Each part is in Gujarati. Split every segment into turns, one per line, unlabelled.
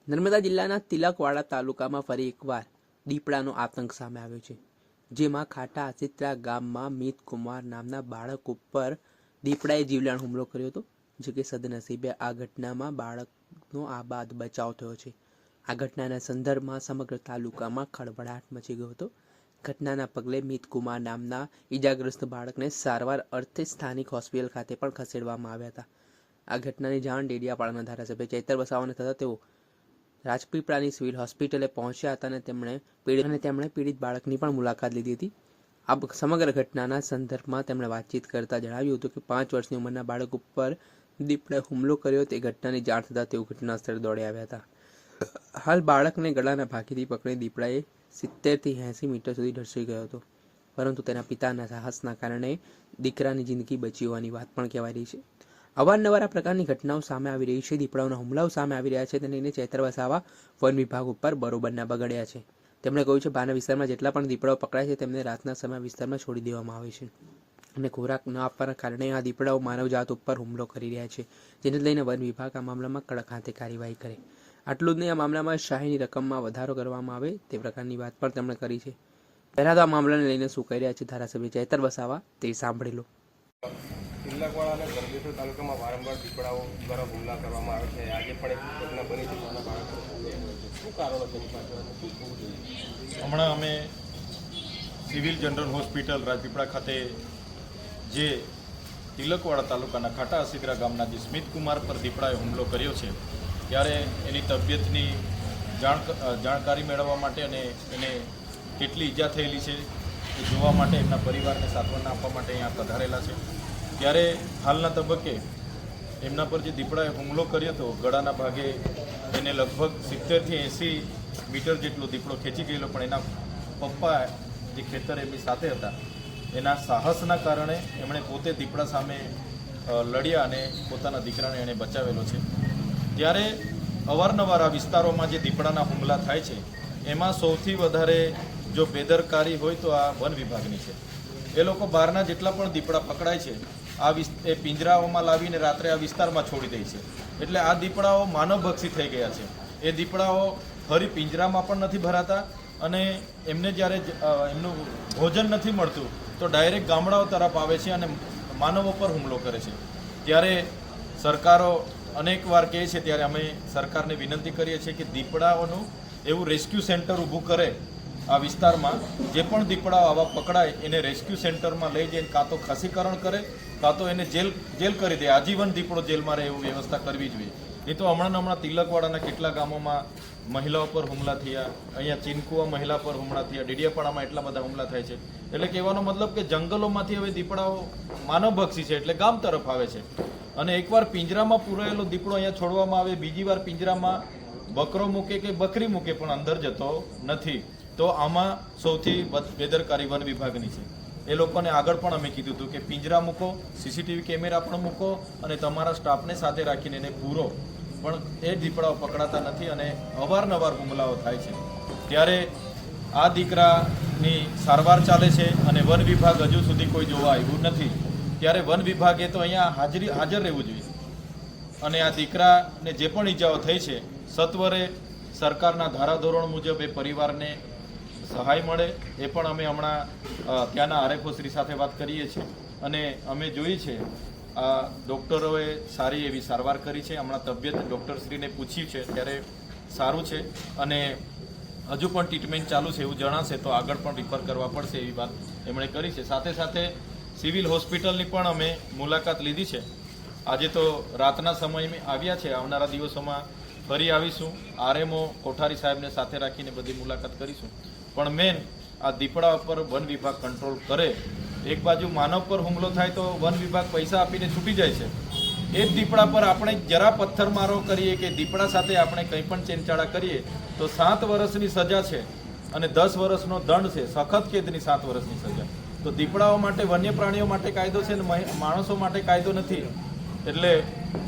નર્મદા જિલ્લાના તિલકવાડા તાલુકામાં ફરી એકવાર દીપડાનો આતંક સામે આવ્યો છે, જેમાં ખાટા આસિત્રા ગામમાં મિતકુમાર નામના બાળક ઉપર દીપડાએ જીવલેણ હુમલો કર્યો હતો, જો કે સદનસીબે આ ઘટનામાં બાળકનો આબાદ બચાવ થયો છે. આ ઘટનાના સંદર્ભમાં સમગ્ર તાલુકામાં ખળભળાટ મચી ગયો હતો. ઘટનાના પગલે મિતકુમાર નામના ઈજાગ્રસ્ત બાળકને સારવાર અર્થે સ્થાનિક હોસ્પિટલ ખાતે પણ ખસેડવામાં આવ્યા હતા. આ ઘટનાની જાણ ડેડિયાપાડાના ધારાસભ્ય ચૈતર વસાવાને થતાં તેઓ રાજપીપળાની સિવિલ હોસ્પિટલે પહોંચ્યા હતા અને તેમણે પીડિત બાળકની પણ મુલાકાત લીધી હતી. આ સમગ્ર ઘટનાના સંદર્ભમાં તેમણે વાતચીત કરતા જણાવ્યું હતું કે 5 વર્ષની ઉંમરના બાળક ઉપર દીપડાએ હુમલો કર્યો. તે ઘટનાની જાણ થતાં તેઓ ઘટના સ્થળે દોડી આવ્યા હતા. હાલ બાળકને ગળાના ભાગેથી પકડી દીપડાએ 70 થી 80 મીટર સુધી ઢસડી ગયો હતો, પરંતુ તેના પિતાના સાહસના કારણે દીકરાની જિંદગી બચી હોવાની વાત પણ કહેવાઈ રહી છે. અવારનવાર આ પ્રકારની ઘટનાઓ સામે આવી રહી છે. દીપડાઓના હુમલાઓ સામે આવી રહ્યા છે, તેને લઈને ચૈતર વસાવા વન વિભાગ ઉપર બરોબરના બગડ્યા છે. તેમણે કહ્યું છે બાના વિસ્તારમાં જેટલા પણ દીપડાઓ પકડાય છે તેમને રાતના સમય વિસ્તારમાં છોડી દેવામાં આવે છે અને ખોરાક ન આપવાના કારણે આ દીપડાઓ માનવજાત ઉપર હુમલો કરી રહ્યા છે, જેને લઈને વન વિભાગ આ મામલામાં કડક હાથે કાર્યવાહી કરે. આટલું જ નહીં, આ મામલામાં શાહીની રકમમાં વધારો કરવામાં આવે તે પ્રકારની વાત પણ તેમણે કરી છે. પહેલા તો આ મામલાને લઈને શું કહી રહ્યા છે ધારાસભ્ય ચૈતર વસાવા તે સાંભળી લો.
તિલકવાડા અને ગરબેશ્વર તાલુકામાં વારંવાર દીપડાઓ દ્વારા હુમલા કરવામાં આવે છે. આજે પણ એક ઘટના બની છે, નાના બાળકો શું કારણો છે એની પાછળ અને શું થવું જોઈએ?
હમણાં અમે સિવિલ જનરલ હોસ્પિટલ રાજપીપળા ખાતે જે તિલકવાડા તાલુકાના ખાટા આસિત્રા ગામના જે સ્મિતકુમાર પર દીપડાએ હુમલો કર્યો છે, ત્યારે એની તબિયતની જાણકારી મેળવવા માટે અને એને કેટલી ઈજા થયેલી છે એ જોવા માટે એમના પરિવારને સાંત્વના આપવા માટે અહીંયા પધારેલા છે. ત્યારે હાલના તબક્કે એમના પર જે દીપડાએ હુમલો કર્યો હતો, ગળાના ભાગે એને લગભગ 70 થી 80 મીટર જેટલો દીપડો ખેંચી ગયેલો, પણ એના પપ્પા જે ખેતર એમની સાથે હતા એના સાહસના કારણે એમણે પોતે દીપડા સામે લડ્યા અને પોતાના દીકરાને એણે બચાવેલો છે. ત્યારે અવારનવાર આ વિસ્તારોમાં જે દીપડાના હુમલા થાય છે એમાં સૌથી વધારે જો બેદરકારી હોય તો આ વન વિભાગની છે. એ લોકો બહારના જેટલા પણ દીપડા પકડાય છે એ પિંજરાઓમાં લાવીને રાત્રે આ વિસ્તારમાં છોડી દે છે. એટલે આ દીપડાઓ માનવભક્ષી થઈ ગયા છે. એ દીપડાઓ ફરી પિંજરામાં પણ નથી ભરાતા અને એમને જ્યારે એમનું ભોજન નથી મળતું તો ડાયરેક્ટ ગામડાઓ તરફ આવે છે અને માનવો પર હુમલો કરે છે. ત્યારે સરકારો અનેકવાર કહે છે, ત્યારે અમે સરકારને વિનંતી કરીએ છીએ કે દીપડાઓનું એવું રેસ્ક્યુ સેન્ટર ઊભું કરે આ વિસ્તારમાં. જે પણ દીપડાઓ આવા પકડાય એને રેસ્ક્યુ સેન્ટરમાં લઈ જઈને કાં તો ખસીકરણ કરે કાં તો એને જેલ કરી દે, આજીવન દીપડો જેલમાં રહે એવી વ્યવસ્થા કરવી જોઈએ. નહીં તો હમણાં તિલકવાડાના કેટલા ગામોમાં મહિલાઓ પર હુમલા થયા, અહીંયા ચીનકુવા મહિલા પર હુમલા થયા, ડેડિયાપાડામાં એટલા બધા હુમલા થાય છે. એટલે કહેવાનો મતલબ કે જંગલોમાંથી હવે દીપડાઓ માનવભક્ષી છે એટલે ગામ તરફ આવે છે. અને એકવાર પિંજરામાં પૂરાયેલો દીપડો અહીંયા છોડવામાં આવે, બીજી વાર પિંજરામાં બકરો મૂકે કે બકરી મૂકે પણ અંદર જતો નથી. તો આમાં સૌથી બેદરકારી વન વિભાગની છે. એ લોકોને આગળ પણ અમે કીધું હતું કે પિંજરા મૂકો, સીસીટીવી કેમેરા પણ મૂકો અને તમારા સ્ટાફને સાથે રાખીને એને પૂરો, પણ એ દીપડાઓ પકડાતા નથી અને અવારનવાર હુમલાઓ થાય છે. ત્યારે આ દીકરાની સારવાર ચાલે છે અને વન વિભાગ હજુ સુધી કોઈ જોવા આવ્યું નથી. ત્યારે વન વિભાગે તો અહીંયા હાજર રહેવું જોઈએ અને આ દીકરાને જે પણ ઈજાઓ થઈ છે સત્વરે સરકારના ધારાધોરણ મુજબ એ પરિવારને સહાય મળે એ પણ અમે હમણાં ત્યાંના આરએફઓ શ્રી સાથે વાત કરીએ છીએ અને અમે જોઈ છે આ ડૉક્ટરોએ સારી એવી સારવાર કરી છે. હમણાં તબિયત ડૉક્ટરશ્રીને પૂછ્યું છે ત્યારે સારું છે અને હજુ પણ ટ્રીટમેન્ટ ચાલુ છે એવું જણાશે તો આગળ પણ રિફર કરવા પડશે એવી વાત એમણે કરી છે. સાથે સાથે સિવિલ હોસ્પિટલની પણ અમે મુલાકાત લીધી છે. આજે તો રાતના સમયમાં આવ્યા છે, આવનારા દિવસોમાં ફરી આવીશું. આરએમઓ કોઠારી સાહેબને સાથે રાખીને બધી મુલાકાત કરીશું. પણ મેન આ દીપડા ઉપર વન વિભાગ કંટ્રોલ કરે. એક બાજુ માનવ પર હુમલો થાય તો વન વિભાગ પૈસા આપીને છૂટી જાય છે. એ જ દીપડા પર આપણે જરા પથ્થરમારો કરીએ કે દીપડા સાથે આપણે કંઈ પણ ચેનચાળા કરીએ તો 7 વર્ષની સજા છે અને 10 વર્ષનો દંડ છે, સખત કેદની 7 વર્ષની સજા. તો દીપડાઓ માટે, વન્ય પ્રાણીઓ માટે કાયદો છે ને માણસો માટે કાયદો નથી. એટલે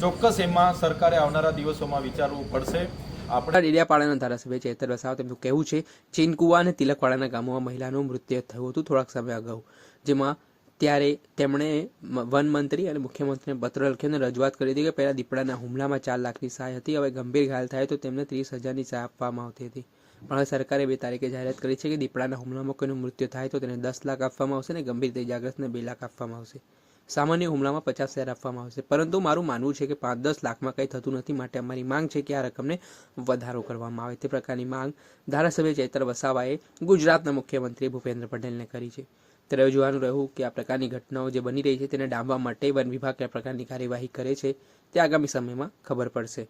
ચોક્કસ એમાં સરકારે આવનારા દિવસોમાં વિચારવું પડશે.
આપણા ડેડિયાપાડાના ધારાસભ્ય ચૈતર વસાવા તેમનું કહેવું છે ચીનકુવા અને તિલકવાડાના ગામોમાં મહિલાનું મૃત્યુ થયું હતું થોડાક સમય અગાઉ, જેમાં ત્યારે તેમણે વન મંત્રી અને મુખ્યમંત્રીને પત્ર લખીને રજૂઆત કરી હતી કે પહેલાં દીપડાના હુમલામાં 4 લાખની સહાય હતી, હવે ગંભીર ઘાયલ થાય તો તેમને 30,000ની સહાય આપવામાં આવતી હતી. પણ હવે સરકારે 2 તારીખે જાહેરાત કરી છે કે દીપડાના હુમલામાં કોઈનું મૃત્યુ થાય તો તેને 10 લાખ આપવામાં આવશે અને ગંભીર રીતે ઇજાગ્રસ્તને 2 લાખ આપવામાં આવશે. સામાન્ય હુમલામાં 50,000 આપવામાં આવશે. પરંતુ મારું માનવું છે કે 5-10 લાખમાં કંઈ થતું નથી, માટે અમારી માંગ છે કે આ રકમને વધારો કરવામાં આવે. તે પ્રકારની માંગ ધારાસભ્ય ચૈતર વસાવાએ ગુજરાતના મુખ્યમંત્રી ભૂપેન્દ્ર પટેલને કરી છે. ત્યારે જોવાનું રહ્યું કે આ પ્રકારની ઘટનાઓ જે બની રહી છે તેને ડામવા માટે વન વિભાગ કયા પ્રકારની કાર્યવાહી કરે છે તે આગામી સમયમાં ખબર પડશે.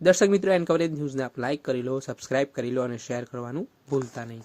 દર્શક મિત્રો, એન કવરેજ ન્યૂઝને આપ લાઇક કરી લો, સબસ્ક્રાઇબ કરી લો અને શેર કરવાનું ભૂલતા નહીં.